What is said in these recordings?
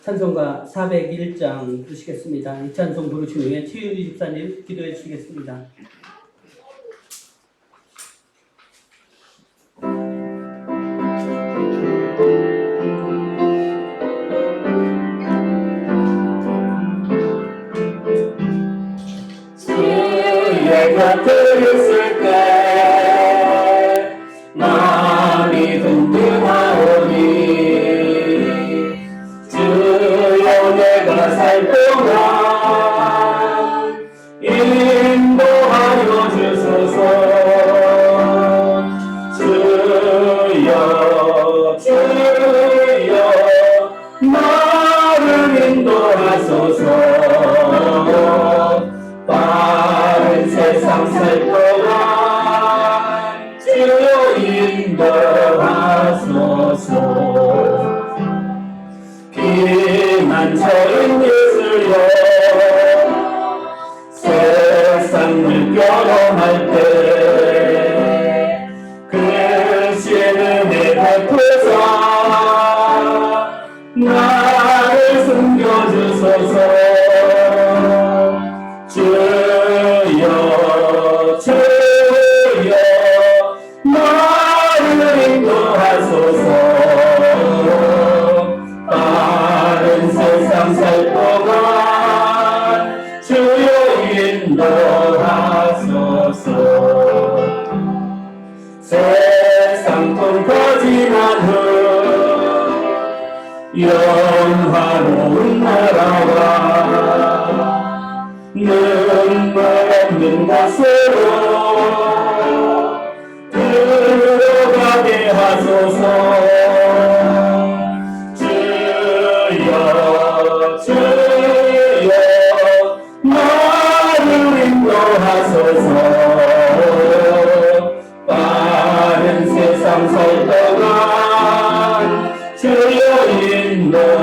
찬송가 401장 부르시겠습니다. 이 찬송 부르신 후에 최윤희 집사님 기도해 주시겠습니다. 주의 곁에 있을 때 마음이 든든하오니 주여 내가 살 동안 인도하여 주소서. 주여 나를 인도하소서. 빠른 세상 살 동안 주여 인도하소서. 피난처인 예수여 세상 물결어할 때 그 시는 내 베푸사 나를 숨겨주소서. 주여 나를 인도하소서. 빠른 세상 살 동안 주여 인도하소서. 세상 통 터지난 후 영화로운 나라와 눈물 없는 곳으로 들어가게 하소서. 주여 나를 인도하소서. 빠른 세상 살 동안 주여 인도하소서.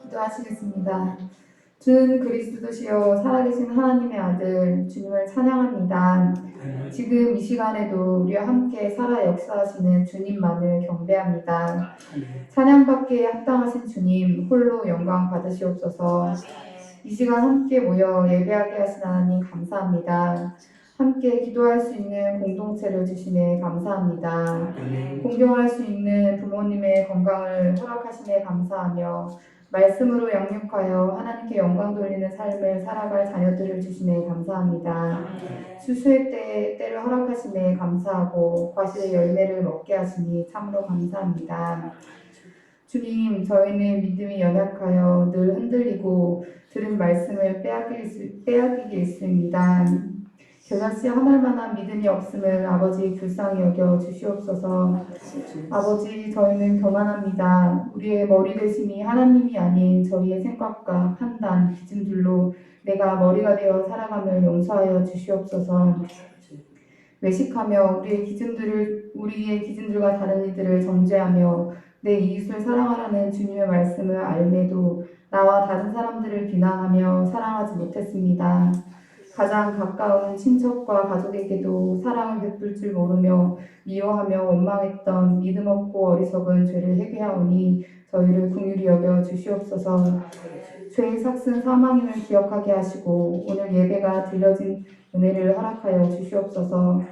기도하시겠습니다. 주는 그리스도시요 살아계신 하나님의 아들 주님을 찬양합니다. 지금 이 시간에도 우리와 함께 살아 역사하시는 주님만을 경배합니다. 찬양받기에 합당하신 주님 홀로 영광 받으시옵소서. 이 시간 함께 모여 예배하게 하신 하나님 감사합니다. 함께 기도할 수 있는 공동체를 주시네 감사합니다. 공경할 수 있는 부모님의 건강을 허락하시네 감사하며 말씀으로 양육하여 하나님께 영광 돌리는 삶을 살아갈 자녀들을 주시네 감사합니다. 수수의 때를 허락하시네 감사하고 과실의 열매를 먹게 하시니 참으로 감사합니다. 주님, 저희는 믿음이 연약하여 늘 흔들리고 들은 말씀을 빼앗기게 있습니다. 겨자씨 하늘만한 믿음이 없음을 아버지 불쌍히 여겨 주시옵소서. 아버지, 저희는 교만합니다. 우리의 머리 되심이 하나님이 아닌 저희의 생각과 판단, 기준들로 내가 머리가 되어 살아감을 용서하여 주시옵소서. 외식하며 우리의 기준들과 다른 이들을 정죄하며 내 이웃을 사랑하라는 주님의 말씀을 알매도 나와 다른 사람들을 비난하며 사랑하지 못했습니다. 가장 가까운 친척과 가족에게도 사랑을 베풀 줄 모르며 미워하며 원망했던 믿음 없고 어리석은 죄를 회개하오니 저희를 긍휼히 여겨 주시옵소서. 죄의 삭슨 사망임을 기억하게 하시고 오늘 예배가 들려진 은혜를 허락하여 주시옵소서.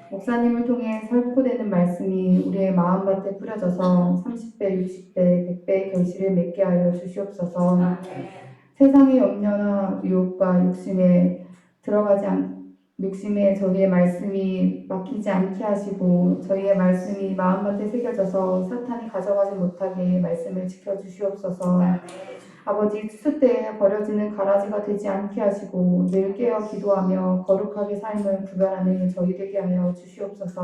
목사님을 통해 살포되는 말씀이 우리의 마음밭에 뿌려져서 30배, 60배, 100배의 결실을 맺게 하여 주시옵소서. 세상의 염려나 유혹과 욕심에 저희의 말씀이 막히지 않게 하시고 저희의 말씀이 마음밭에 새겨져서 사탄이 가져가지 못하게 말씀을 지켜주시옵소서. 아버지, 추수 때에 버려지는 가라지가 되지 않게 하시고 늘 깨어 기도하며 거룩하게 삶을 구별하는 저희 되게 하여 주시옵소서.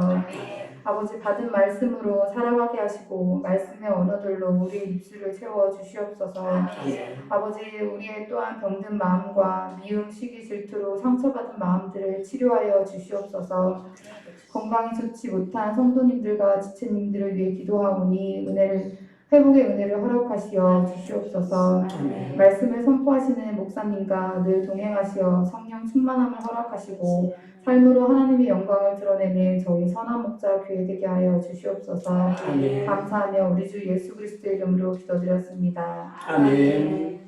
아버지, 받은 말씀으로 살아가게 하시고 말씀의 언어들로 우리의 입술을 채워 주시옵소서. 아버지, 우리의 또한 병든 마음과 미움, 시기, 질투로 상처받은 마음들을 치료하여 주시옵소서. 건강이 좋지 못한 성도님들과 지체님들을 위해 기도하오니 은혜를 회복의 은혜를 허락하시어 주시옵소서. 아멘. 말씀을 선포하시는 목사님과 늘 동행하시어 성령 충만함을 허락하시고 삶으로 하나님의 영광을 드러내는 저희 선한 목자 교회 되게 하여 주시옵소서. 아멘. 감사하며 우리 주 예수 그리스도의 이름으로 기도드렸습니다. 아멘.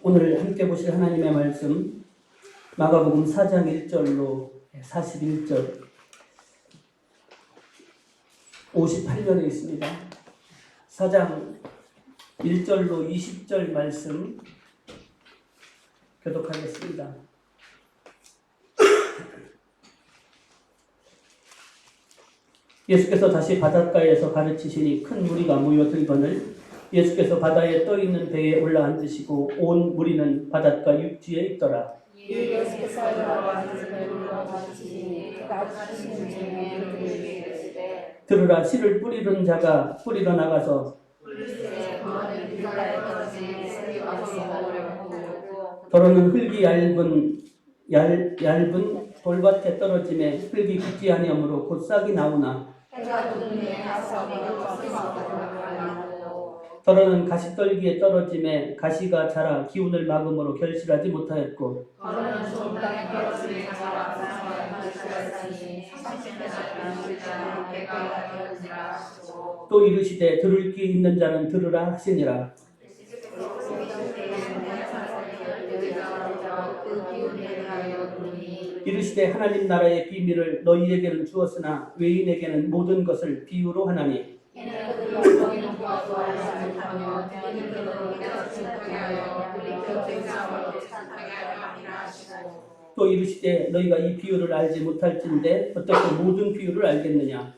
오늘 함께 보실 하나님의 말씀 마가복음 4장 1절로 41절 58절에 있습니다. 4장 1절로 20절 말씀 교독하겠습니다. 예수께서 다시 바닷가에서 가르치시니 큰 무리가 모여들거늘 예수께서 바다에 떠 있는 배에 올라앉으시고 온 무리는 바닷가 육지에 있더라. 예수께서 앉으시는 가르치시는 중에 들으라. 씨를 뿌리는 자가 뿌리러 나가서 더러는 흙이 얇은 돌밭에 떨어짐에 흙이 굳지 아니하므로 곧 싹이 나오나 더러는 가시떨기에 떨어짐에 가시가 자라 기운을 막음으로 결실하지 못하였고 또 이르시되 들을 귀 있는 자는 들으라 하시니라. 이르시되 하나님 나라의 비밀을 너희에게는 주었으나 외인에게는 모든 것을 비유로 하나니 또 이르시되 너희가 이 비유를 알지 못할진대 어떻게 모든 비유를 알겠느냐.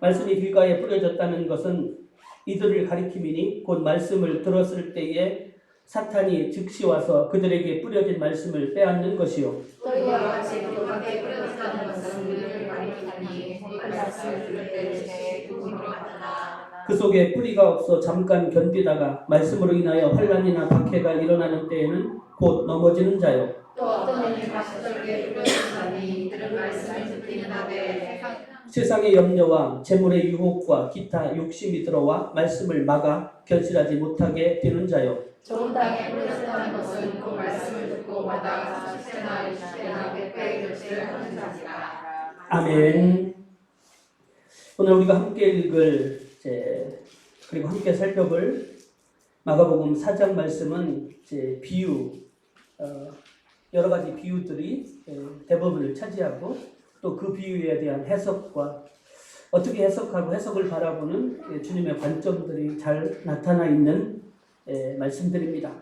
말씀이 길가에 뿌려졌다는 것은 이들을 가리킴이니 곧 말씀을 들었을 때에 사탄이 즉시 와서 그들에게 뿌려진 말씀을 빼앗는 것이요. 그 속에 뿌리가 없어 잠깐 견디다가 말씀으로 인하여 환난이나 박해가 일어나는 때에는 곧 넘어지는 자요. 또 어떤 이는 가시떨기에 뿌려졌으니 이들은 말씀을 듣기는 하되 세상의 염려와 재물의 유혹과 기타 욕심이 들어와 말씀을 막아 결실하지 못하게 되는 자요. 좋은 땅에 뿌려졌다는 것은 그 말씀을 듣고 마다 30세나 60세나 100배의 결실을 하는 자니라. 아멘. 오늘 우리가 함께 읽을 그리고 함께 살펴볼 마가복음 4장 말씀은 비유, 여러 가지 비유들이 대부분을 차지하고 또 그 비유에 대한 해석과 어떻게 해석하고 해석을 바라보는 주님의 관점들이 잘 나타나 있는 말씀들입니다.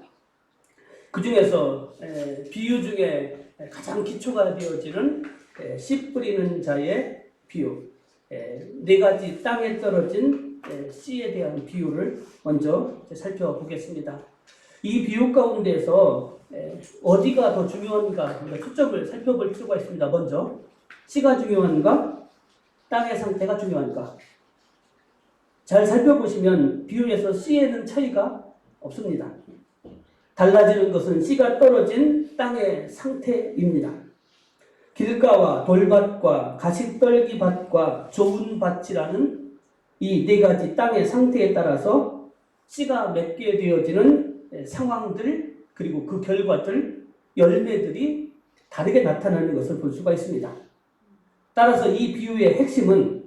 그 중에서 비유 중에 가장 기초가 되어지는 씨 뿌리는 자의 비유, 네 가지 땅에 떨어진 씨에 대한 비유를 먼저 살펴보겠습니다. 이 비유 가운데서 어디가 더 중요한가 초점을 살펴볼 필요가 있습니다. 먼저 씨가 중요한가? 땅의 상태가 중요한가? 잘 살펴보시면 비유에서 씨에는 차이가 없습니다. 달라지는 것은 씨가 떨어진 땅의 상태입니다. 길가와 돌밭과 가시떨기밭과 좋은 밭이라는 이 네 가지 땅의 상태에 따라서 씨가 맺게 되어지는 상황들 그리고 그 결과들, 열매들이 다르게 나타나는 것을 볼 수가 있습니다. 따라서 이 비유의 핵심은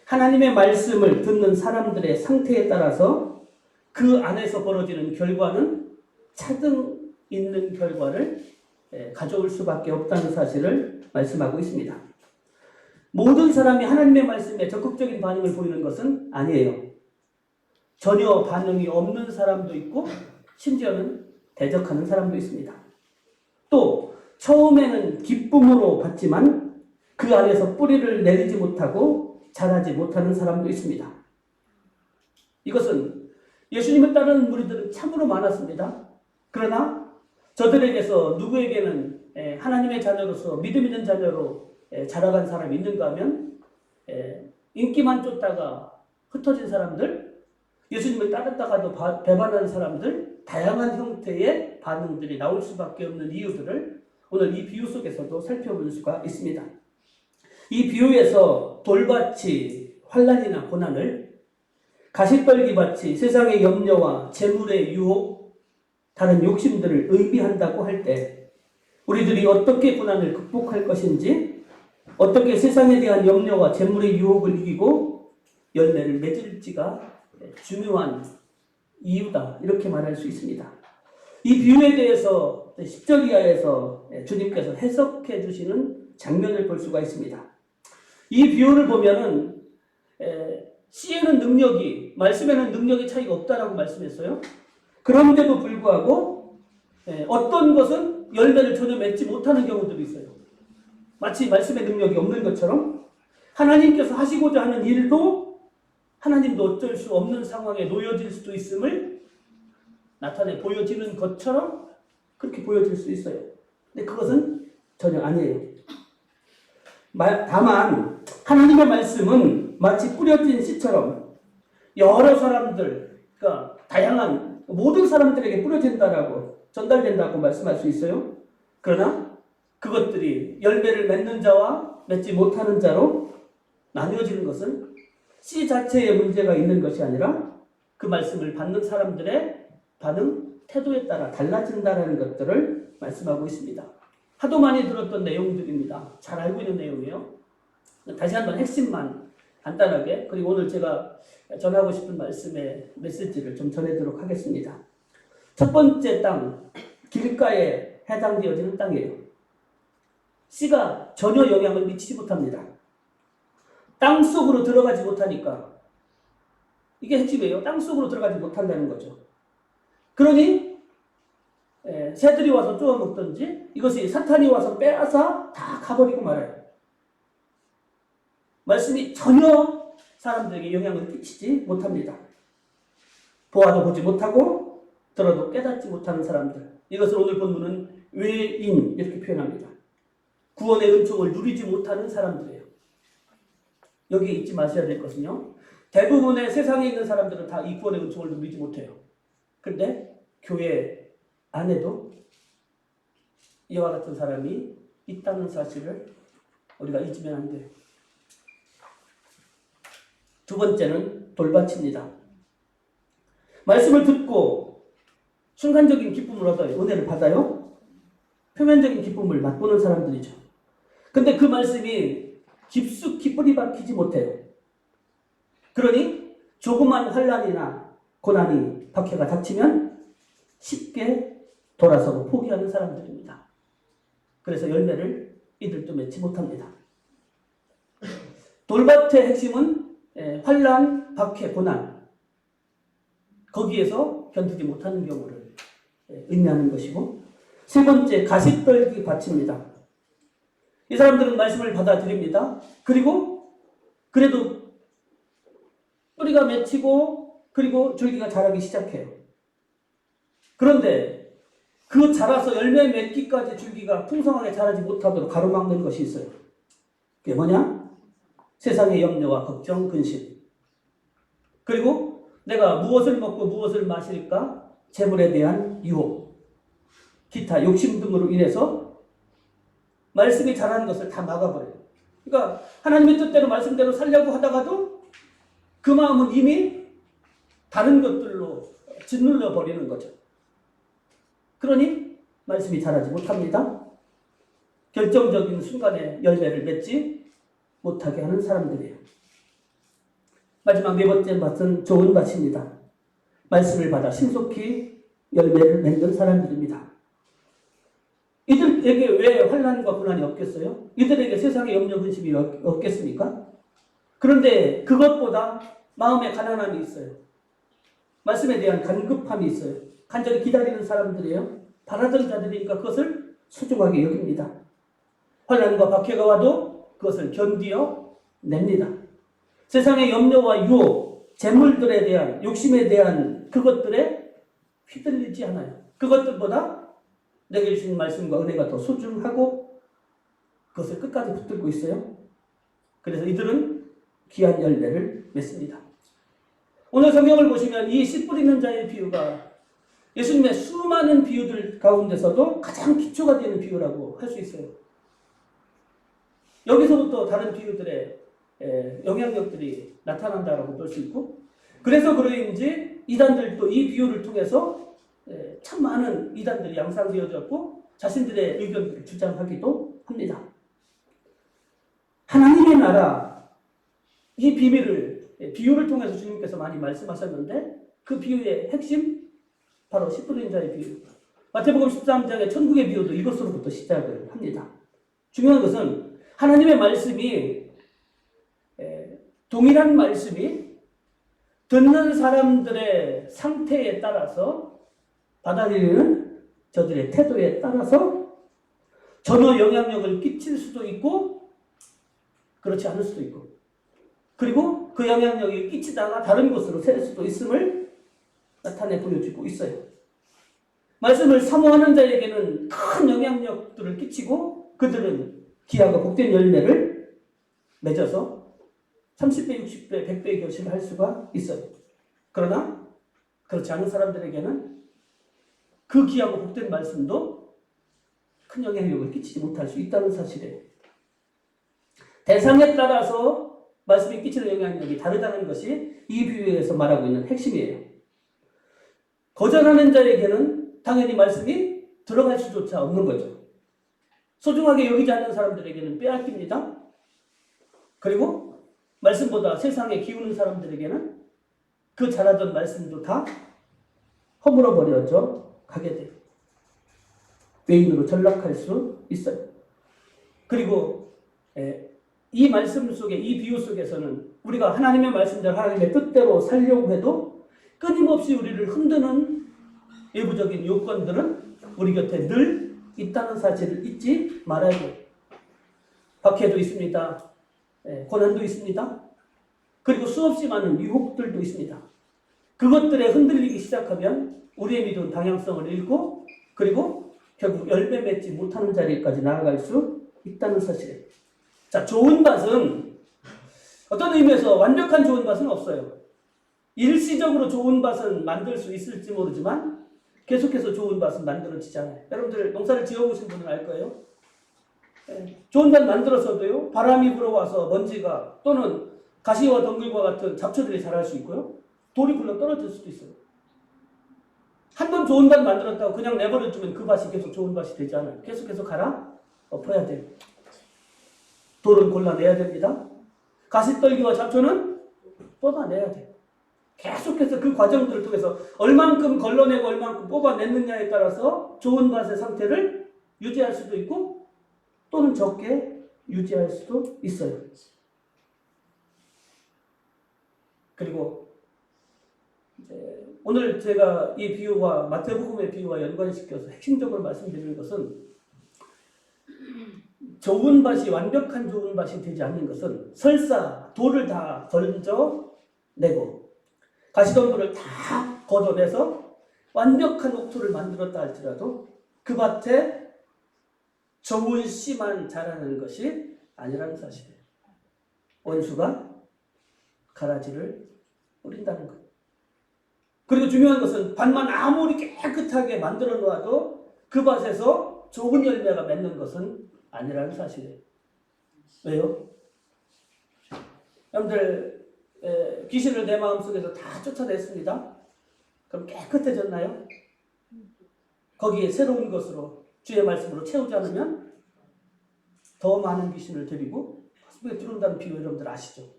하나님의 말씀을 듣는 사람들의 상태에 따라서 그 안에서 벌어지는 결과는 차등 있는 결과를 가져올 수밖에 없다는 사실을 말씀하고 있습니다. 모든 사람이 하나님의 말씀에 적극적인 반응을 보이는 것은 아니에요. 전혀 반응이 없는 사람도 있고 심지어는 대적하는 사람도 있습니다. 또 처음에는 기쁨으로 받지만 그 안에서 뿌리를 내리지 못하고 자라지 못하는 사람도 있습니다. 이것은 예수님을 따르는 무리들은 참으로 많았습니다. 그러나 저들에게서 누구에게는 하나님의 자녀로서 믿음 있는 자녀로 자라간 사람이 있는가 하면 인기만 쫓다가 흩어진 사람들, 예수님을 따랐다가도 배반하는 사람들, 다양한 형태의 반응들이 나올 수밖에 없는 이유들을 오늘 이 비유 속에서도 살펴볼 수가 있습니다. 이 비유에서 돌밭이 환난이나 고난을, 가시떨기밭이 세상의 염려와 재물의 유혹, 다른 욕심들을 의미한다고 할 때 우리들이 어떻게 고난을 극복할 것인지, 어떻게 세상에 대한 염려와 재물의 유혹을 이기고 열매를 맺을지가 중요한 이유다, 이렇게 말할 수 있습니다. 이 비유에 대해서 10절 이하에서 주님께서 해석해 주시는 장면을 볼 수가 있습니다. 이 비유를 보면은 씨에는 능력이, 말씀에는 능력의 차이가 없다라고 말씀했어요. 그런데도 불구하고 어떤 것은 열매를 전혀 맺지 못하는 경우들이 있어요. 마치 말씀의 능력이 없는 것처럼 하나님께서 하시고자 하는 일도 하나님도 어쩔 수 없는 상황에 놓여질 수도 있음을 나타내 보여지는 것처럼 그렇게 보여질 수 있어요. 근데 그것은 전혀 아니에요. 다만 하나님의 말씀은 마치 뿌려진 씨처럼 여러 사람들, 그러니까 다양한 모든 사람들에게 뿌려진다라고, 전달된다고 말씀할 수 있어요. 그러나 그것들이 열매를 맺는 자와 맺지 못하는 자로 나뉘어지는 것은 씨 자체에 문제가 있는 것이 아니라 그 말씀을 받는 사람들의 반응, 태도에 따라 달라진다는 것들을 말씀하고 있습니다. 하도 많이 들었던 내용들입니다. 잘 알고 있는 내용이에요. 다시 한번 핵심만 간단하게, 그리고 오늘 제가 전하고 싶은 말씀의 메시지를 좀 전해드리도록 하겠습니다. 첫 번째 땅, 길가에 해당되어지는 땅이에요. 씨가 전혀 영향을 미치지 못합니다. 땅 속으로 들어가지 못하니까, 이게 핵심이에요. 땅 속으로 들어가지 못한다는 거죠. 그러니 새들이 와서 쪼아 먹든지 이것이 사탄이 와서 빼앗아 다 가버리고 말아요. 말씀이 전혀 사람들에게 영향을 끼치지 못합니다. 보아도 보지 못하고 들어도 깨닫지 못하는 사람들, 이것을 오늘 본문은 외인 이렇게 표현합니다. 구원의 은총을 누리지 못하는 사람들이에요. 여기에 잊지 마셔야 될 것은요, 대부분의 세상에 있는 사람들은 다 이 구원의 은총을 누리지 못해요. 근데 교회 안에도 이와 같은 사람이 있다는 사실을 우리가 잊으면 안 돼요. 두 번째는 돌밭입니다. 말씀을 듣고 순간적인 기쁨을 얻어요. 은혜를 받아요. 표면적인 기쁨을 맛보는 사람들이죠. 근데 그 말씀이 깊숙이 뿌리 박히지 못해요. 그러니 조그만 환난이나 고난이, 박해가 닥치면 쉽게 돌아서고 포기하는 사람들입니다. 그래서 열매를 이들도 맺지 못합니다. 돌밭의 핵심은 환난, 박해, 고난, 거기에서 견디지 못하는 경우를 의미하는 것이고, 세 번째, 가시떨기 밭입니다. 이 사람들은 말씀을 받아들입니다. 그리고 그래도 뿌리가 맺히고 그리고 줄기가 자라기 시작해요. 그런데 그 자라서 열매 맺기까지 줄기가 풍성하게 자라지 못하도록 가로막는 것이 있어요. 그게 뭐냐? 세상의 염려와 걱정, 근심. 그리고 내가 무엇을 먹고 무엇을 마실까? 재물에 대한 유혹, 기타 욕심 등으로 인해서 말씀이 자라는 것을 다 막아버려요. 그러니까 하나님의 뜻대로 말씀대로 살려고 하다가도 그 마음은 이미 다른 것들로 짓눌러 버리는 거죠. 그러니 말씀이 자라지 못합니다. 결정적인 순간에 열매를 맺지 못하게 하는 사람들이에요. 마지막 네 번째 밭은 좋은 밭입니다. 말씀을 받아 신속히 열매를 맺는 사람들입니다. 이들에게 왜 환난과 고난이 없겠어요? 이들에게 세상의 염려 근심이 없겠습니까? 그런데 그것보다 마음에 가난함이 있어요. 말씀에 대한 간급함이 있어요. 간절히 기다리는 사람들이에요. 바라던 자들이니까 그것을 소중하게 여깁니다. 환난과 박해가 와도 그것을 견디어 냅니다. 세상의 염려와 유혹, 재물들에 대한, 욕심에 대한 그것들에 휘둘리지 않아요. 그것들보다 내게 주신 말씀과 은혜가 더 소중하고 그것을 끝까지 붙들고 있어요. 그래서 이들은 귀한 열매를 맺습니다. 오늘 성경을 보시면 이 씨 뿌리는 자의 비유가 예수님의 수많은 비유들 가운데서도 가장 기초가 되는 비유라고 할 수 있어요. 여기서부터 다른 비유들의 영향력들이 나타난다라고 볼 수 있고, 그래서 그러인지 이단들도 이 비유를 통해서 참 많은 이단들이 양상되어졌고 자신들의 의견을 주장하기도 합니다. 하나님의 나라, 이 비밀을 비유를 통해서 주님께서 많이 말씀하셨는데, 그 비유의 핵심 바로 10분의 인자의 비유. 마태복음 13장의 천국의 비유도 이것으로부터 시작을 합니다. 중요한 것은 하나님의 말씀이 동일한 말씀이 듣는 사람들의 상태에 따라서, 받아들이는 저들의 태도에 따라서 전혀 영향력을 끼칠 수도 있고 그렇지 않을 수도 있고, 그리고 그 영향력이 끼치다가 다른 곳으로 셀 수도 있음을 나타내 보여주고 있어요. 말씀을 사모하는 자에게는 큰 영향력들을 끼치고 그들은 귀하고 복된 열매를 맺어서 30배, 60배, 100배의 결실을 할 수가 있어요. 그러나 그렇지 않은 사람들에게는 그 귀하고 복된 말씀도 큰 영향력을 끼치지 못할 수 있다는 사실이에요. 대상에 따라서 말씀이 끼치는 영향력이 다르다는 것이 이 비유에서 말하고 있는 핵심이에요. 거절하는 자에게는 당연히 말씀이 들어갈 수조차 없는 거죠. 소중하게 여기지 않는 사람들에게는 빼앗깁니다. 그리고 말씀보다 세상에 기우는 사람들에게는 그 잘하던 말씀도 다 허물어 버려져 가게 돼요. 외인으로 전락할 수 있어요. 그리고 이 말씀 속에, 이 비유 속에서는 우리가 하나님의 말씀대로 하나님의 뜻대로 살려고 해도 끊임없이 우리를 흔드는 외부적인 요건들은 우리 곁에 늘 있다는 사실을 잊지 말아야 돼요. 박해도 있습니다. 고난도 있습니다. 그리고 수없이 많은 유혹들도 있습니다. 그것들에 흔들리기 시작하면 우리의 믿음 방향성을 잃고, 그리고 결국 열매 맺지 못하는 자리까지 나아갈 수 있다는 사실이에요. 자, 좋은 밭은 어떤 의미에서 완벽한 좋은 밭은 없어요. 일시적으로 좋은 밭은 만들 수 있을지 모르지만 계속해서 좋은 밭은 만들어지잖아요. 여러분들 농사를 지어보신 분은 알 거예요. 좋은 밭 만들어서도요, 바람이 불어와서 먼지가 또는 가시와 덩굴과 같은 잡초들이 자랄 수 있고요, 돌이 굴러 떨어질 수도 있어요. 한 번 좋은 밭 만들었다고 그냥 내버려두면 그 밭이 계속 좋은 밭이 되지 않아요. 계속해서 갈아 엎어야 돼요. 돌은 골라내야 됩니다. 가시떨기와 잡초는 뽑아내야 돼요. 계속해서 그 과정들을 통해서 얼만큼 걸러내고 얼만큼 뽑아냈느냐에 따라서 좋은 밭의 상태를 유지할 수도 있고 또는 적게 유지할 수도 있어요. 그리고 오늘 제가 이 비유와 마태복음의 비유와 연관시켜서 핵심적으로 말씀드리는 것은, 좋은 밭이 완벽한 좋은 밭이 되지 않는 것은 설사 돌을 다 던져내고 가시덤불을 다 걷어내서 완벽한 옥토를 만들었다 할지라도 그 밭에 좋은 씨만 자라는 것이 아니라는 사실이에요. 원수가 가라지를 뿌린다는 것. 그리고 중요한 것은 밭만 아무리 깨끗하게 만들어 놓아도 그 밭에서 좋은 열매가 맺는 것은 아니라는 사실이에요. 왜요? 여러분들 귀신을 내 마음속에서 다 쫓아냈습니다. 그럼 깨끗해졌나요? 거기에 새로운 것으로 주의 말씀으로 채우지 않으면 더 많은 귀신을 데리고 가슴에 들어온다는 비유 여러분들 아시죠?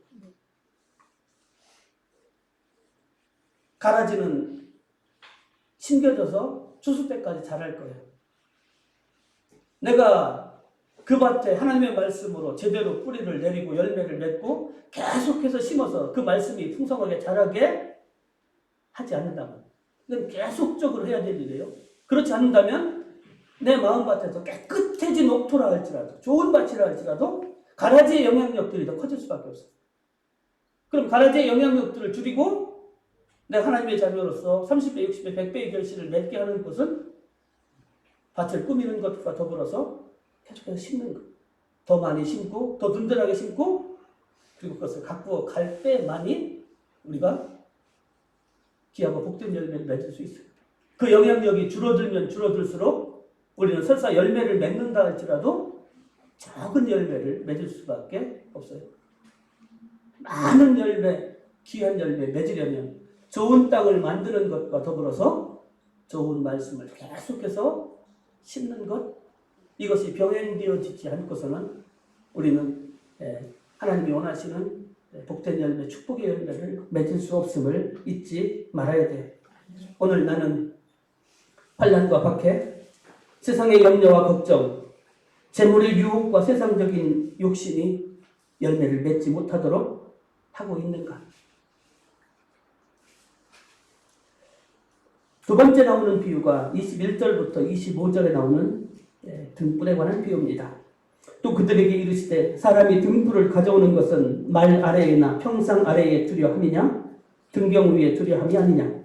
가라지는 심겨져서 추수 때까지 자랄 거예요. 내가 그 밭에 하나님의 말씀으로 제대로 뿌리를 내리고 열매를 맺고 계속해서 심어서 그 말씀이 풍성하게 자라게 하지 않는다면, 이건 계속적으로 해야 될 일이에요. 그렇지 않는다면 내 마음밭에서 깨끗해진 옥토라 할지라도, 좋은 밭이라 할지라도 가라지의 영향력들이 더 커질 수밖에 없어요. 그럼 가라지의 영향력들을 줄이고 내가 하나님의 자녀로서 30배, 60배, 100배의 결실을 맺게 하는 것은 밭을 꾸미는 것과 더불어서 계속해서 심는 것. 더 많이 심고, 더 든든하게 심고, 그리고 그것을 가꾸어 갈 때만이 우리가 귀하고 복된 열매를 맺을 수 있어요. 그 영향력이 줄어들면 줄어들수록 우리는 설사 열매를 맺는다 할지라도 적은 열매를 맺을 수밖에 없어요. 많은 열매, 귀한 열매 맺으려면 좋은 땅을 만드는 것과 더불어서 좋은 말씀을 계속해서 심는 것, 이것이 병행되어지지 않고서는 우리는 하나님이 원하시는 복된 열매, 축복의 열매를 맺을 수 없음을 잊지 말아야 돼요. 오늘 나는 환난과 박해, 세상의 염려와 걱정, 재물의 유혹과 세상적인 욕심이 열매를 맺지 못하도록 하고 있는가? 두 번째 나오는 비유가 21절부터 25절에 나오는 등불에 관한 비유입니다. 또 그들에게 이르시되 사람이 등불을 가져오는 것은 말 아래에나 평상 아래에 두려 함이냐 등경 위에 두려 함이 아니냐.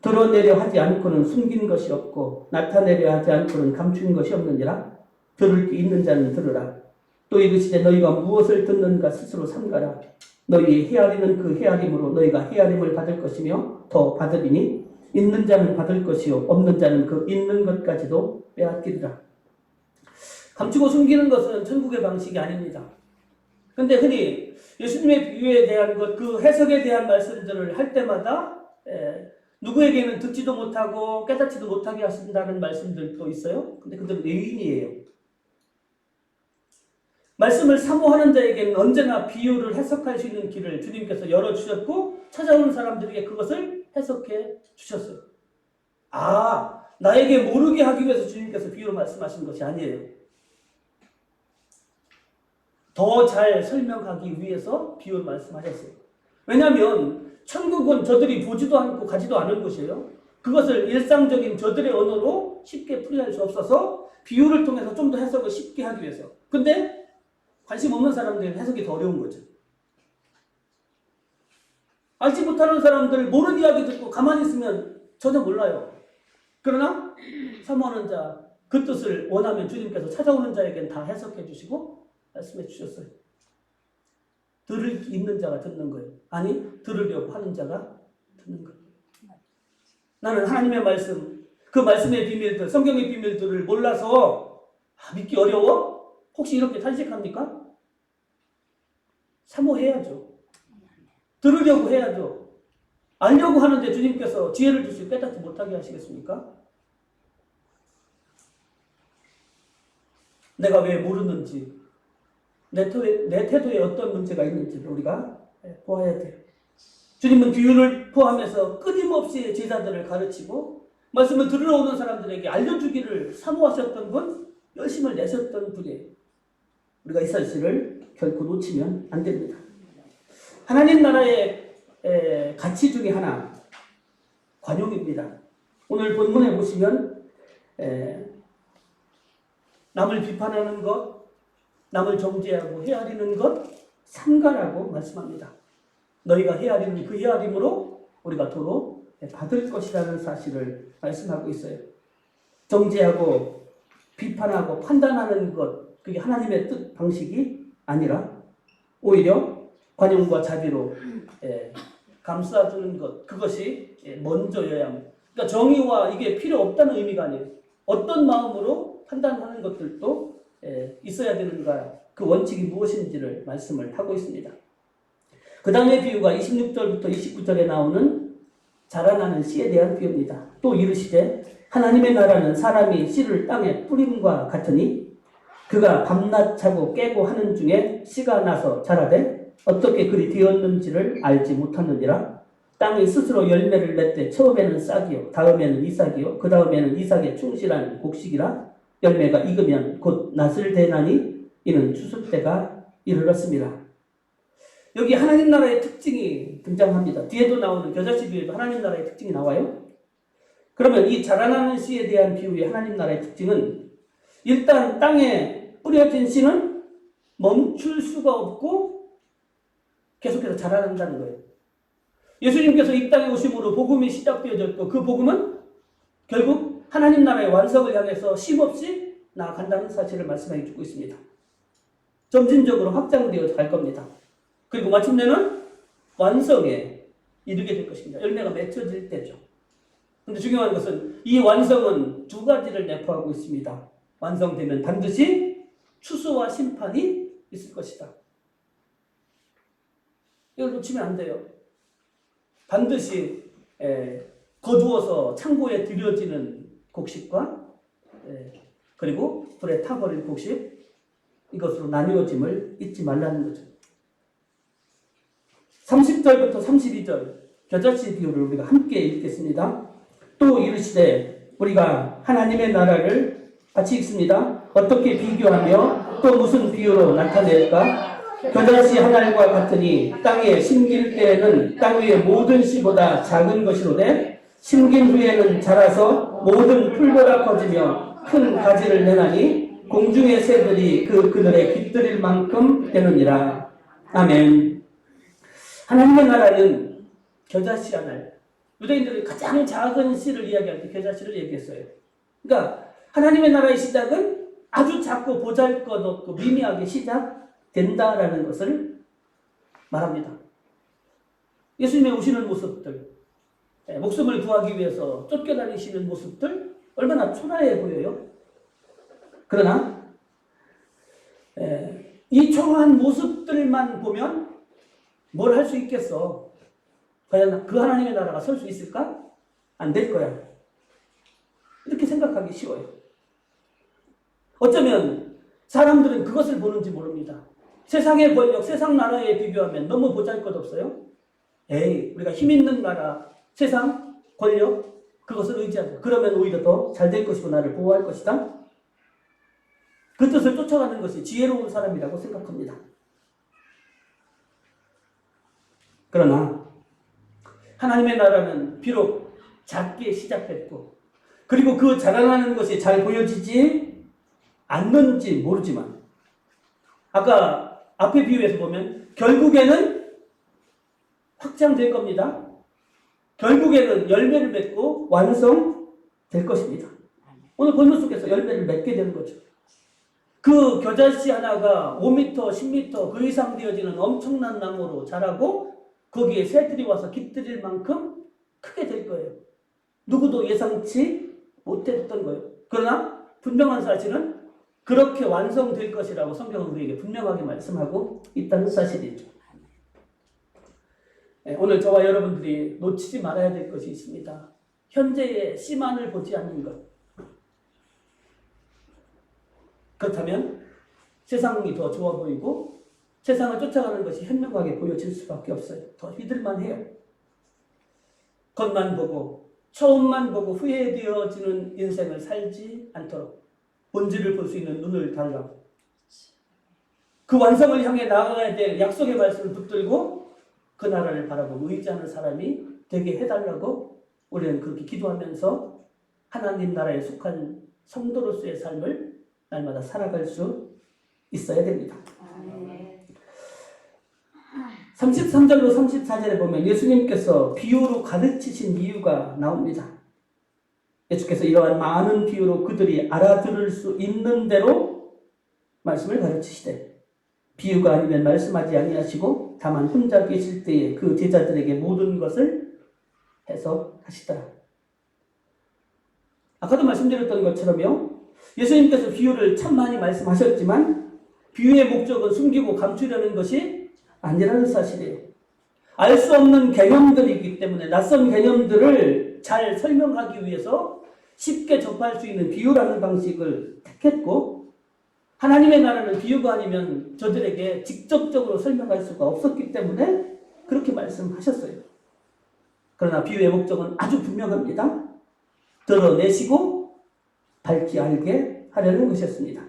드러내려 하지 않고는 숨긴 것이 없고 나타내려 하지 않고는 감춘 것이 없느니라. 들을 게 있는 자는 들으라. 또 이르시되 너희가 무엇을 듣는가 스스로 삼가라. 너희의 헤아리는 그 헤아림으로 너희가 헤아림을 받을 것이며 더 받으리니 있는 자는 받을 것이요 없는 자는 그 있는 것까지도 빼앗기리라. 감추고 숨기는 것은 천국의 방식이 아닙니다. 근데 흔히 예수님의 비유에 대한 것, 그 해석에 대한 말씀들을 할 때마다 누구에게는 듣지도 못하고 깨닫지도 못하게 하신다는 말씀들도 있어요. 근데 그들은 외인이에요. 말씀을 사모하는 자에게는 언제나 비유를 해석할 수 있는 길을 주님께서 열어주셨고 찾아오는 사람들에게 그것을 해석해 주셨어요. 아, 나에게 모르게 하기 위해서 주님께서 비유로 말씀하신 것이 아니에요. 더 잘 설명하기 위해서 비유를 말씀하셨어요. 왜냐하면 천국은 저들이 보지도 않고 가지도 않은 곳이에요. 그것을 일상적인 저들의 언어로 쉽게 풀이할 수 없어서 비유를 통해서 좀 더 해석을 쉽게 하기 위해서. 근데 관심 없는 사람들은 해석이 더 어려운 거죠. 알지 못하는 사람들 모르는 이야기 듣고 가만히 있으면 전혀 몰라요. 그러나 사모하는 자, 그 뜻을 원하면 주님께서 찾아오는 자에게는 다 해석해 주시고 말씀해 주셨어요. 들을 있는 자가 듣는 거예요. 아니, 들으려고 하는 자가 듣는 거예요. 나는 하나님의 말씀, 그 말씀의 비밀들, 성경의 비밀들을 몰라서 믿기 어려워? 혹시 이렇게 탄식합니까? 사모해야죠. 들으려고 해야죠. 알려고 하는데 주님께서 지혜를 주시고 깨닫지 못하게 하시겠습니까? 내가 왜 모르는지, 내 태도에 어떤 문제가 있는지를 우리가 보아야 돼요. 주님은 비유를 포함해서 끊임없이 제자들을 가르치고 말씀을 들으러 오는 사람들에게 알려주기를 사모하셨던 분, 열심을 내셨던 분이에요. 우리가 이 사실을 결코 놓치면 안 됩니다. 하나님 나라의 가치 중에 하나, 관용입니다. 오늘 본문에 보시면 남을 비판하는 것, 남을 정죄하고 헤아리는 것, 삼가라고 말씀합니다. 너희가 헤아리는 그 헤아림으로 우리가 도로 받을 것이라는 사실을 말씀하고 있어요. 정죄하고 비판하고 판단하는 것, 그게 하나님의 뜻 방식이 아니라 오히려 관용과 자비로 감싸주는 것, 그것이 먼저여야 합니다. 그러니까 정의와 이게 필요 없다는 의미가 아니에요. 어떤 마음으로 판단하는 것들도 있어야 되는가, 그 원칙이 무엇인지를 말씀을 하고 있습니다. 그 다음의 비유가 26절부터 29절에 나오는 자라나는 씨에 대한 비유입니다. 또 이르시되 하나님의 나라는 사람이 씨를 땅에 뿌림과 같으니 그가 밤낮 자고 깨고 하는 중에 씨가 나서 자라되 어떻게 그리 되었는지를 알지 못하느니라. 땅이 스스로 열매를 맺되 처음에는 싹이요 다음에는 이삭이요 그 다음에는 이삭에 충실한 곡식이라. 열매가 익으면 곧 낫을 대나니 이는 추수 때가 이르렀습니다. 여기 하나님 나라의 특징이 등장합니다. 뒤에도 나오는 겨자씨 비유에도 하나님 나라의 특징이 나와요. 그러면 이 자라나는 씨에 대한 비유의 하나님 나라의 특징은 일단 땅에 뿌려진 씨는 멈출 수가 없고 계속해서 자라난다는 거예요. 예수님께서 이 땅에 오심으로 복음이 시작되어졌고 그 복음은 결국 하나님 나라의 완성을 향해서 쉼없이 나아간다는 사실을 말씀해 주고 있습니다. 점진적으로 확장되어 갈 겁니다. 그리고 마침내는 완성에 이르게 될 것입니다. 열매가 맺혀질 때죠. 근데 중요한 것은 이 완성은 두 가지를 내포하고 있습니다. 완성되면 반드시 추수와 심판이 있을 것이다. 이걸 놓치면 안 돼요. 반드시 거두어서 창고에 들여지는 곡식과 그리고 불에 타버릴 곡식, 이것으로 나뉘어짐을 잊지 말라는 거죠. 30절부터 32절 겨자씨 비유를 우리가 함께 읽겠습니다. 또 이르시되, 우리가 하나님의 나라를 같이 읽습니다. 어떻게 비교하며 또 무슨 비유로 나타낼까? 겨자씨 한 알과 같으니 땅에 심길 때에는 땅 위의 모든 씨보다 작은 것이로되 심긴 후에는 자라서 모든 풀보다 커지며 큰 가지를 내나니 공중의 새들이 그 그늘에 깃들일 만큼 되느니라. 아멘. 하나님의 나라는 겨자씨 한 알. 유대인들은 가장 작은 씨를 이야기할 때 겨자씨를 얘기했어요. 그러니까 하나님의 나라의 시작은 아주 작고 보잘것없고 미미하게 시작된다라는 것을 말합니다. 예수님의 오시는 모습들, 목숨을 구하기 위해서 쫓겨다니시는 모습들 얼마나 초라해 보여요. 그러나 이 초라한 모습들만 보면 뭘 할 수 있겠어? 과연 그 하나님의 나라가 설 수 있을까? 안 될 거야. 이렇게 생각하기 쉬워요. 어쩌면 사람들은 그것을 보는지 모릅니다. 세상의 권력, 세상 나라에 비교하면 너무 보잘것없어요. 우리가 힘 있는 나라, 세상, 권력, 그것을 의지하고 그러면 오히려 더 잘 될 것이고 나를 보호할 것이다. 그 뜻을 쫓아가는 것이 지혜로운 사람이라고 생각합니다. 그러나 하나님의 나라는 비록 작게 시작했고 그리고 그 자라나는 것이 잘 보여지지 않는지 모르지만 아까 앞에 비유에서 보면 결국에는 확장될 겁니다. 결국에는 열매를 맺고 완성될 것입니다. 오늘 본문 속에서 열매를 맺게 되는 거죠. 그 겨자씨 하나가 5m, 10m 그 이상 되어지는 엄청난 나무로 자라고 거기에 새들이 와서 깃들일 만큼 크게 될 거예요. 누구도 예상치 못했던 거예요. 그러나 분명한 사실은 그렇게 완성될 것이라고 성경은 우리에게 분명하게 말씀하고 있다는 사실이죠. 오늘 저와 여러분들이 놓치지 말아야 될 것이 있습니다. 현재의 씨만을 보지 않는 것. 그렇다면 세상이 더 좋아 보이고 세상을 쫓아가는 것이 현명하게 보여질 수밖에 없어요. 더 믿을만 해요. 겉만 보고 처음만 보고 후회되어지는 인생을 살지 않도록 본질을 볼 수 있는 눈을 달라고 그 완성을 향해 나아가야 될 약속의 말씀을 붙들고 그 나라를 바라보고 의지하는 사람이 되게 해달라고 우리는 그렇게 기도하면서 하나님 나라에 속한 성도로서의 삶을 날마다 살아갈 수 있어야 됩니다. 33절로 34절에 보면 예수님께서 비유로 가르치신 이유가 나옵니다. 예수께서 이러한 많은 비유로 그들이 알아들을 수 있는 대로 말씀을 가르치시되 비유가 아니면 말씀하지 아니하시고 다만 혼자 계실 때에 그 제자들에게 모든 것을 해석하시더라. 아까도 말씀드렸던 것처럼요. 예수님께서 비유를 참 많이 말씀하셨지만 비유의 목적은 숨기고 감추려는 것이 아니라는 사실이에요. 알 수 없는 개념들이기 때문에 낯선 개념들을 잘 설명하기 위해서 쉽게 접할 수 있는 비유라는 방식을 택했고 하나님의 나라는 비유가 아니면 저들에게 직접적으로 설명할 수가 없었기 때문에 그렇게 말씀하셨어요. 그러나 비유의 목적은 아주 분명합니다. 드러내시고 밝히 알게 하려는 것이었습니다.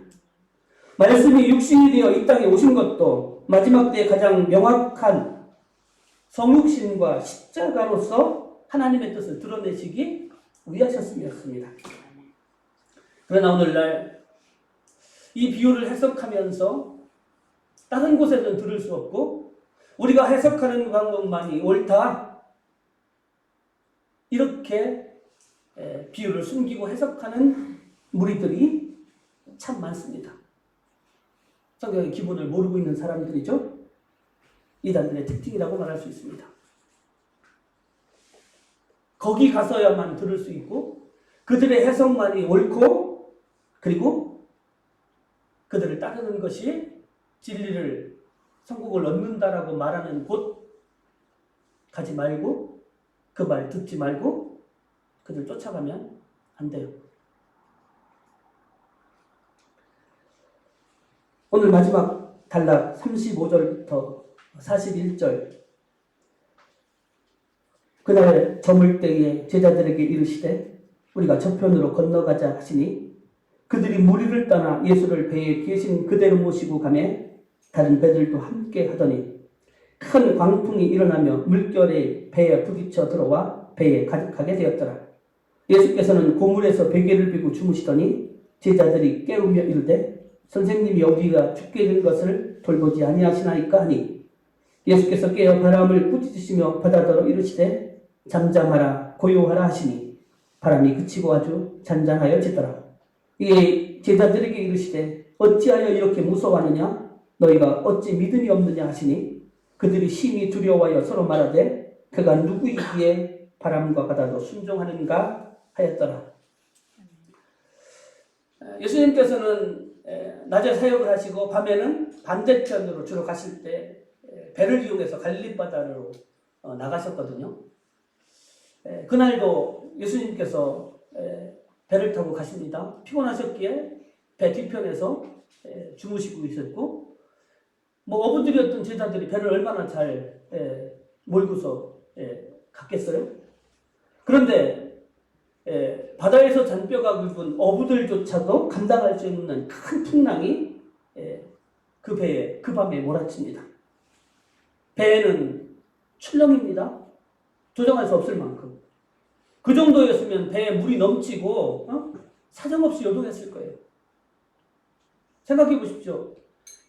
말씀이 육신이 되어 이 땅에 오신 것도 마지막 때에 가장 명확한 성육신과 십자가로서 하나님의 뜻을 드러내시기 위하셨습니다. 그러나 오늘날 이 비유를 해석하면서 다른 곳에서는 들을 수 없고 우리가 해석하는 방법만이 옳다 이렇게 비유를 숨기고 해석하는 무리들이 참 많습니다. 성경의 기본을 모르고 있는 사람들이죠. 이단들의 특징이라고 말할 수 있습니다. 거기 가서야만 들을 수 있고 그들의 해석만이 옳고 그리고 그들을 따르는 것이 진리를 성공을 얻는다라고 말하는 곳 가지 말고 그 말 듣지 말고 그들 쫓아가면 안 돼요. 오늘 마지막 단락 35절부터 41절. 그날 저물 때에 제자들에게 이르시되 우리가 저편으로 건너가자 하시니 그들이 무리를 떠나 예수를 배에 계신 그대로 모시고 가매 다른 배들도 함께 하더니 큰 광풍이 일어나며 물결에 배에 부딪혀 들어와 배에 가득하게 되었더라. 예수께서는 고물에서 베개를 비고 주무시더니 제자들이 깨우며 이르되 선생님이 여기가 죽게 된 것을 돌보지 아니하시나이까 하니 예수께서 깨어 바람을 꾸짖으시며 바다더러 이르시되 잠잠하라 고요하라 하시니 바람이 그치고 아주 잔잔하여지더라. 이에 제자들에게 이르시되 어찌하여 이렇게 무서워하느냐 너희가 어찌 믿음이 없느냐 하시니 그들이 심히 두려워하여 서로 말하되 그가 누구이기에 바람과 바다도 순종하는가 하였더라. 예수님께서는 낮에 사역을 하시고 밤에는 반대편으로 주로 가실 때 배를 이용해서 갈릴리 바다로 나가셨거든요. 그날도 예수님께서 배를 타고 가십니다. 피곤하셨기에 배 뒤편에서 주무시고 있었고 어부들이었던 제자들이 배를 얼마나 잘 몰고서 갔겠어요? 그런데 바다에서 잔뼈가 굵은 어부들조차도 감당할 수 없는 큰 풍랑이 그 배에 그 밤에 몰아칩니다. 배에는 출렁입니다. 조정할 수 없을 만큼. 그 정도였으면 배에 물이 넘치고 사정없이 요동했을 거예요. 생각해 보십시오.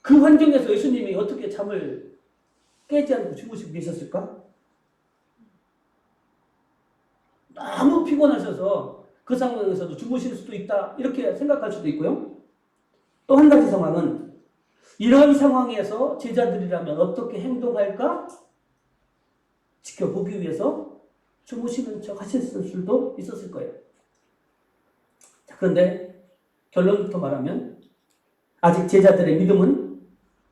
그 환경에서 예수님이 어떻게 잠을 깨지 않고 주무시고 계셨을까? 너무 피곤하셔서 그 상황에서도 주무실 수도 있다 이렇게 생각할 수도 있고요. 또 한 가지 상황은 이런 상황에서 제자들이라면 어떻게 행동할까 지켜보기 위해서 주무시는 척 하셨을 수도 있었을 거예요. 자, 그런데 결론부터 말하면 아직 제자들의 믿음은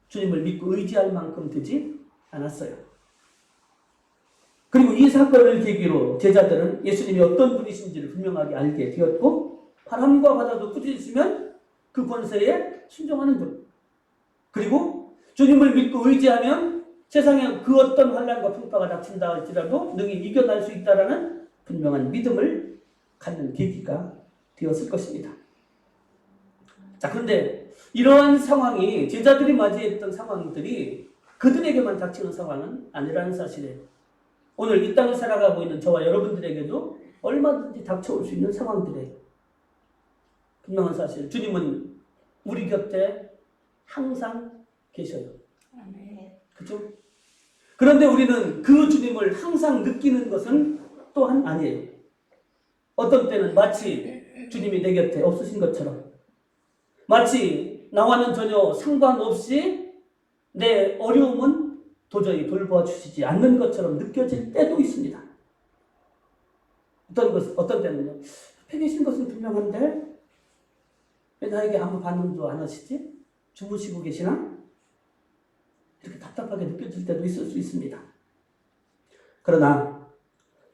주님을 믿고 의지할 만큼 되지 않았어요. 그리고 이 사건을 계기로 제자들은 예수님이 어떤 분이신지를 분명하게 알게 되었고 바람과 바다도 꾸짖으시면 그 권세에 순종하는 분. 그리고 주님을 믿고 의지하면 세상에 그 어떤 환난과 풍파가 닥친다 할지라도 능히 이겨낼 수 있다라는 분명한 믿음을 갖는 계기가 되었을 것입니다. 자, 그런데 이러한 상황이 제자들이 맞이했던 상황들이 그들에게만 닥치는 상황은 아니라는 사실에 오늘 이 땅을 살아가고 있는 저와 여러분들에게도 얼마든지 닥쳐올 수 있는 상황들에 분명한 사실 주님은 우리 곁에 항상 계셔요. 그렇죠? 그런데 우리는 그 주님을 항상 느끼는 것은 또한 아니에요. 어떤 때는 마치 주님이 내 곁에 없으신 것처럼 마치 나와는 전혀 상관없이 내 어려움은 도저히 돌보아 주시지 않는 것처럼 느껴질 때도 있습니다. 어떤 때는요. 옆에 계신 것은 분명한데 왜 나에게 아무 반응도 안 하시지? 주무시고 계시나? 이렇게 답답하게 느껴질 때도 있을 수 있습니다. 그러나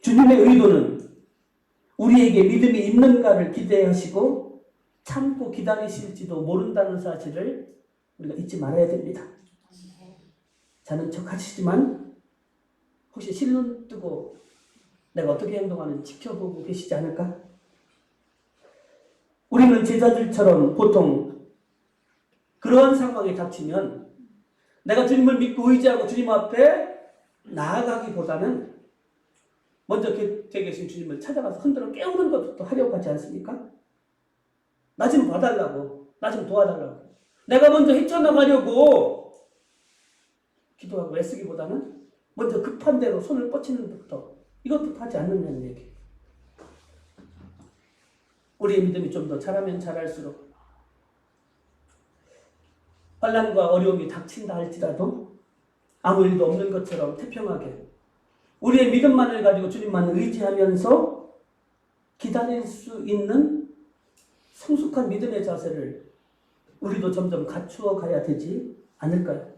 주님의 의도는 우리에게 믿음이 있는가를 기대하시고 참고 기다리실지도 모른다는 사실을 우리가 잊지 말아야 됩니다. 자는 척 하시지만 혹시 실눈 뜨고 내가 어떻게 행동하는지 지켜보고 계시지 않을까? 우리는 제자들처럼 보통 그런 상황에 닥치면 내가 주님을 믿고 의지하고 주님 앞에 나아가기보다는 먼저 곁에 계신 주님을 찾아가서 흔들어 깨우는 것부터 하려고 하지 않습니까? 나 좀 봐달라고, 나 좀 도와달라고. 내가 먼저 헤쳐나가려고 기도하고 애쓰기보다는 먼저 급한 대로 손을 뻗치는 것부터 이것부터 하지 않는다는 얘기. 우리의 믿음이 좀 더 자라면 자랄수록 환난과 어려움이 닥친다 할지라도 아무 일도 없는 것처럼 태평하게 우리의 믿음만을 가지고 주님만 의지하면서 기다릴 수 있는 성숙한 믿음의 자세를 우리도 점점 갖추어 가야 되지 않을까요?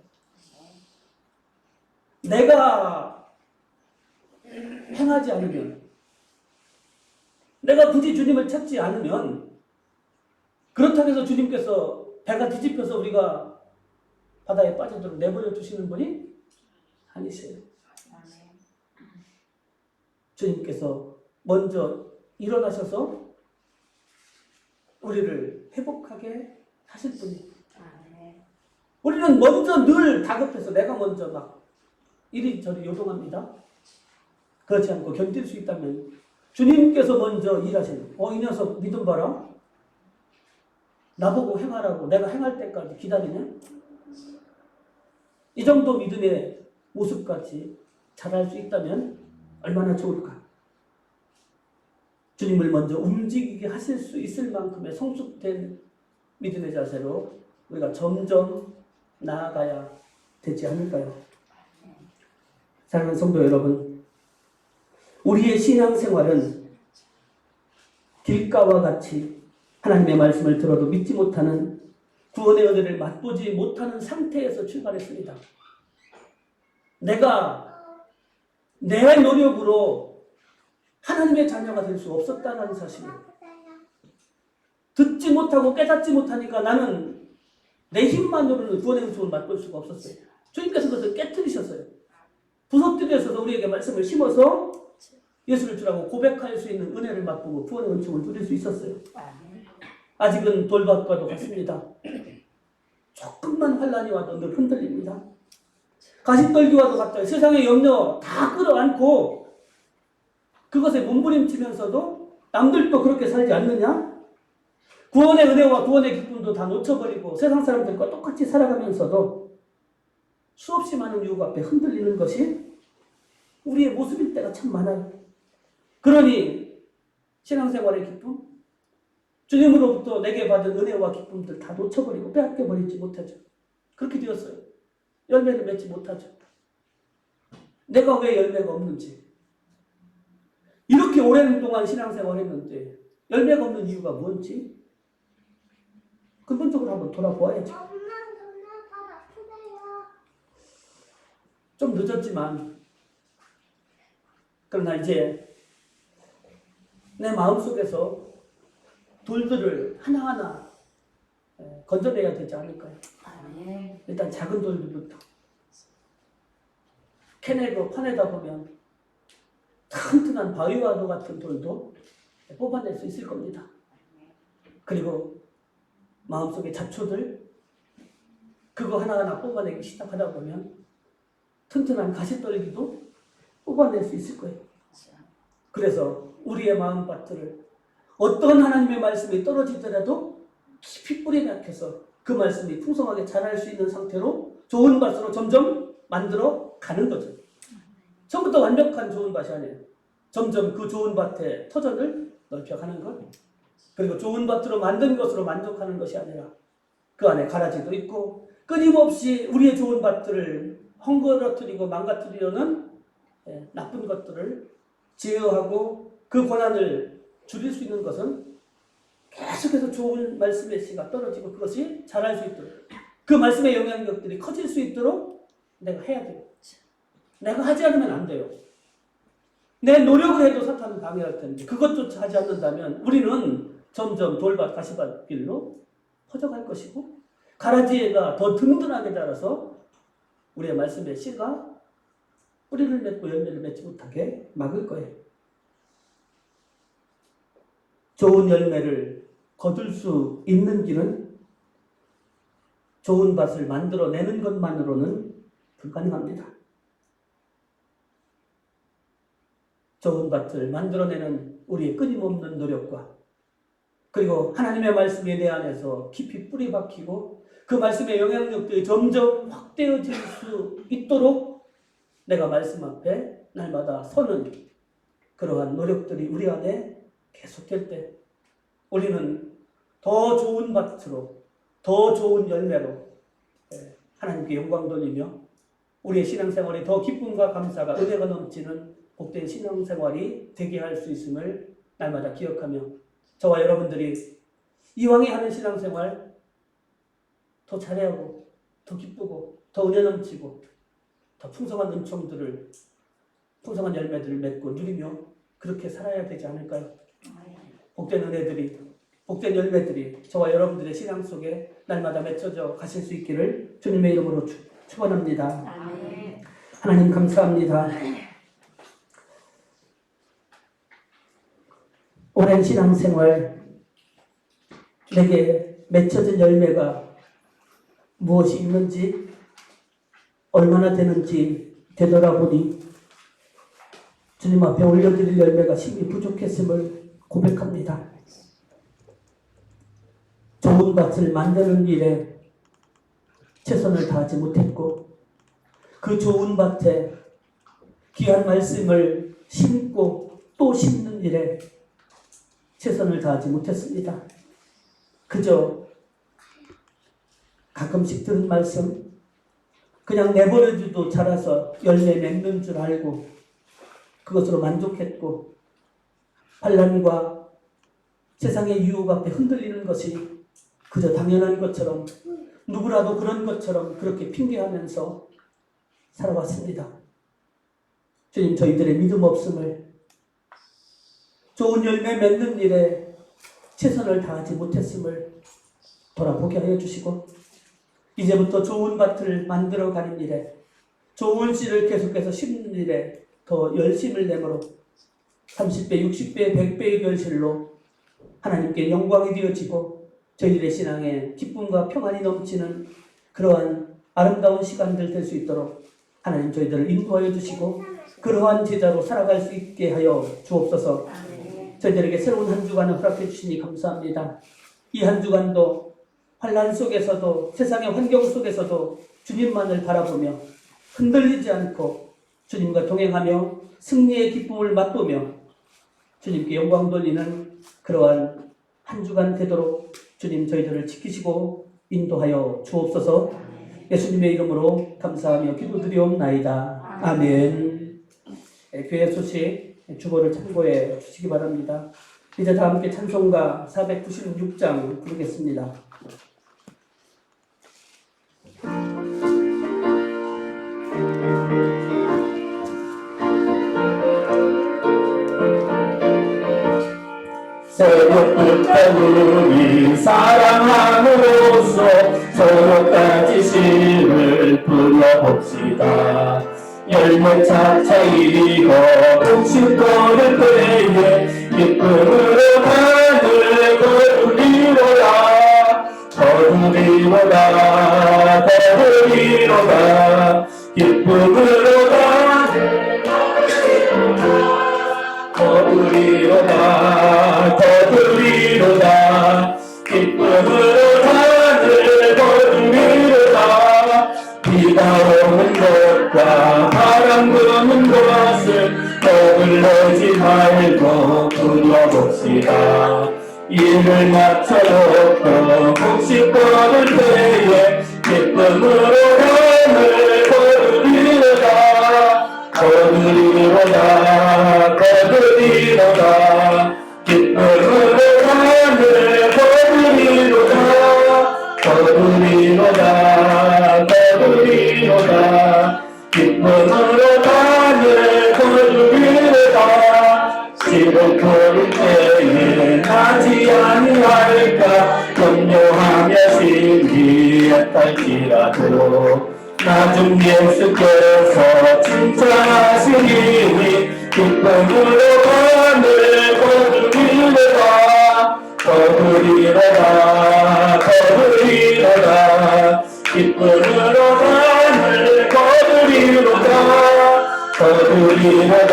내가 행하지 않으면, 내가 굳이 주님을 찾지 않으면, 그렇다고 해서 주님께서 배가 뒤집혀서 우리가 바다에 빠지도록 내버려 두시는 분이 아니세요. 주님께서 먼저 일어나셔서 우리를 회복하게 하실 분이에요. 우리는 먼저 늘 다급해서 내가 먼저 막 이리저리 요동합니다. 그렇지 않고 견딜 수 있다면 주님께서 먼저 일하시는, 이 녀석 믿음 봐라. 나보고 행하라고 내가 행할 때까지 기다리네. 이 정도 믿음의 모습까지 잘할 수 있다면 얼마나 좋을까. 주님을 먼저 움직이게 하실 수 있을 만큼의 성숙된 믿음의 자세로 우리가 점점 나아가야 되지 않을까요? 사랑하는 성도 여러분, 우리의 신앙생활은 길가와 같이 하나님의 말씀을 들어도 믿지 못하는, 구원의 은혜를 맛보지 못하는 상태에서 출발했습니다. 내가 내 노력으로 하나님의 자녀가 될 수 없었다는 사실이에요. 듣지 못하고 깨닫지 못하니까 나는 내 힘만으로는 구원의 은총을 맛볼 수가 없었어요. 주님께서 그것을 깨뜨리셨어요. 부서뜨려서 우리에게 말씀을 심어서 예수를 주라고 고백할 수 있는 은혜를 맛보고 구원의 은총을 누릴 수 있었어요. 아직은 돌밭과도 같습니다. 조금만 환란이 와도 늘 흔들립니다. 가시떨기와도 같아요. 세상의 염려 다 끌어안고 그것에 몸부림치면서도 남들도 그렇게 살지 않느냐? 구원의 은혜와 구원의 기쁨도 다 놓쳐버리고 세상 사람들과 똑같이 살아가면서도 수없이 많은 유혹 앞에 흔들리는 것이 우리의 모습일 때가 참 많아요. 그러니 신앙생활의 기쁨, 주님으로부터 내게 받은 은혜와 기쁨들 다 놓쳐버리고 빼앗겨버리지 못하죠. 그렇게 되었어요. 열매를 맺지 못하죠. 내가 왜 열매가 없는지, 이렇게 오랜 동안 신앙생활 했는데 열매가 없는 이유가 뭔지 근본적으로 한번 돌아보아야죠. 좀 늦었지만 그러나 이제 내 마음속에서 돌들을 하나하나 건져내야 되지 않을까요? 일단 작은 돌들부터 캐내고 파내다 보면 튼튼한 바위와도 같은 돌도 뽑아낼 수 있을 겁니다. 그리고 마음속의 잡초들 그거 하나하나 뽑아내기 시작하다 보면 튼튼한 가시떨기도 뽑아낼 수 있을 거예요. 그래서 우리의 마음밭을 어떤 하나님의 말씀이 떨어지더라도 깊이 뿌리 박혀서 그 말씀이 풍성하게 자랄 수 있는 상태로 좋은 밭으로 점점 만들어 가는 거죠. 처음부터 완벽한 좋은 밭이 아니에요. 점점 그 좋은 밭의 터전을 넓혀가는 것. 그리고 좋은 밭으로 만든 것으로 만족하는 것이 아니라 그 안에 가라지도 있고 끊임없이 우리의 좋은 밭들을 헝거러뜨리고 망가뜨리려는 나쁜 것들을 제어하고 그 고난을 줄일 수 있는 것은 계속해서 좋은 말씀의 씨가 떨어지고 그것이 자랄 수 있도록 그 말씀의 영향력들이 커질 수 있도록 내가 해야 돼요. 내가 하지 않으면 안 돼요. 내 노력을 해도 사탄은 방해할 텐데 그것조차 하지 않는다면 우리는 점점 돌밭 가시밭 길로 퍼져갈 것이고 가라지가 더 든든하게 자라서 우리의 말씀의 씨가 뿌리를 맺고 열매를 맺지 못하게 막을 거예요. 좋은 열매를 거둘 수 있는 길은 좋은 밭을 만들어내는 것만으로는 불가능합니다. 좋은 밭을 만들어내는 우리의 끊임없는 노력과 그리고 하나님의 말씀이 내 안에서 깊이 뿌리 박히고 그 말씀의 영향력들이 점점 확대해질 수 있도록 내가 말씀 앞에 날마다 서는 그러한 노력들이 우리 안에 계속될 때 우리는 더 좋은 밭으로 더 좋은 열매로 하나님께 영광 돌리며 우리의 신앙생활에 더 기쁨과 감사가 은혜가 넘치는 복된 신앙생활이 되게 할 수 있음을 날마다 기억하며 저와 여러분들이 이왕에 하는 신앙생활 더 잘해하고 더 기쁘고 더 은혜 넘치고 더 풍성한 은총들을 풍성한 열매들을 맺고 누리며 그렇게 살아야 되지 않을까요? 복된 은혜들이 복된 열매들이 저와 여러분들의 신앙 속에 날마다 맺혀져 가실 수 있기를 주님의 이름으로 축원합니다. 하나님 감사합니다. 오랜 신앙생활 내게 맺혀진 열매가 무엇이 있는지 얼마나 되는지 되돌아보니 주님 앞에 올려드릴 열매가 심히 부족했음을 고백합니다. 좋은 밭을 만드는 일에 최선을 다하지 못했고 그 좋은 밭에 귀한 말씀을 심고 또 심는 일에 최선을 다하지 못했습니다. 그저 가끔씩 들은 말씀 그냥 내버려둬도 자라서 열매 맺는 줄 알고 그것으로 만족했고 환난과 세상의 유혹 앞에 흔들리는 것이 그저 당연한 것처럼 누구라도 그런 것처럼 그렇게 핑계하면서 살아왔습니다. 주님 저희들의 믿음 없음을 좋은 열매 맺는 일에 최선을 다하지 못했음을 돌아보게 하여 주시고 이제부터 좋은 밭을 만들어가는 일에 좋은 씨를 계속해서 심는 일에 더 열심을 내므로 30배, 60배, 100배의 결실로 하나님께 영광이 되어지고 저희들의 신앙에 기쁨과 평안이 넘치는 그러한 아름다운 시간들 될 수 있도록 하나님 저희들을 인도하여 주시고 그러한 제자로 살아갈 수 있게 하여 주옵소서. 저희들에게 새로운 한 주간을 허락해 주시니 감사합니다. 이 한 주간도 환난 속에서도 세상의 환경 속에서도 주님만을 바라보며 흔들리지 않고 주님과 동행하며 승리의 기쁨을 맛보며 주님께 영광 돌리는 그러한 한 주간 되도록 주님 저희들을 지키시고 인도하여 주옵소서. 예수님의 이름으로 감사하며 기도드리옵나이다. 아멘. 교회 소식 주보를 참고해 주시기 바랍니다. 이제 다 함께 찬송가 496장 부르겠습니다. 새벽부터 우리 사랑함으로써 서로까지 심을 불러봅시다. 열매 차차이고 복식거릴 때에 기쁨으로 하늘 거두리로다. 거두리로다 거두리로다 기쁨으로 하늘 거두리로다 거두리로다 기쁨으로 하늘 거두리로다. 비가 오는 것과 바람 부는 것을 떠들러지 말고 불러봅시다. 일을 맞춰놓고 복식 거둘 때에 기쁨으로 하늘 거두리로다. 거두리로다 거두리로다 기쁨으로 하늘 거두리로다. 거두리로다 거두리로다 기쁨으로 하늘 거두리로다. 씨를 거둘 때에 나지 아니할까 염려하며 신기했달지라도 나중 예수께서 칭찬하시니 기쁨으로 하늘 거두리로다. 거두리로다 거두리로다 기쁨으로 하늘 거두리로다. 거두리로다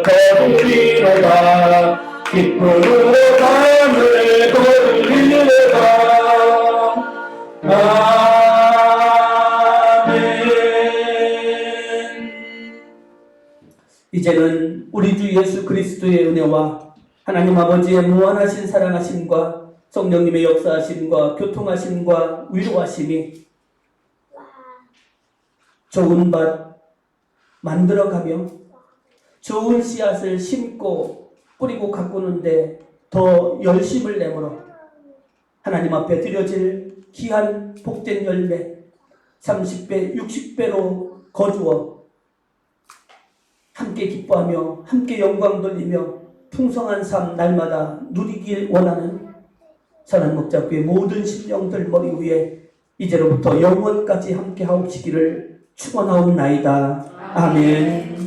거두리로다 기쁨으로 하늘 거두리로다. 이제는 우리 주 예수 그리스도의 은혜와 하나님 아버지의 무한하신 사랑하심과 성령님의 역사하심과 교통하심과 위로하심이 좋은 밭 만들어가며 좋은 씨앗을 심고 뿌리고 가꾸는데 더 열심을 내므로 하나님 앞에 드려질 귀한 복된 열매 30배, 60배로 거두어 함께 기뻐하며 함께 영광 돌리며 풍성한 삶 날마다 누리길 원하는 선한 목자교회 모든 심령들 머리 위에 이제로부터 영원까지 함께 하옵시기를 축원하옵나이다. 아멘.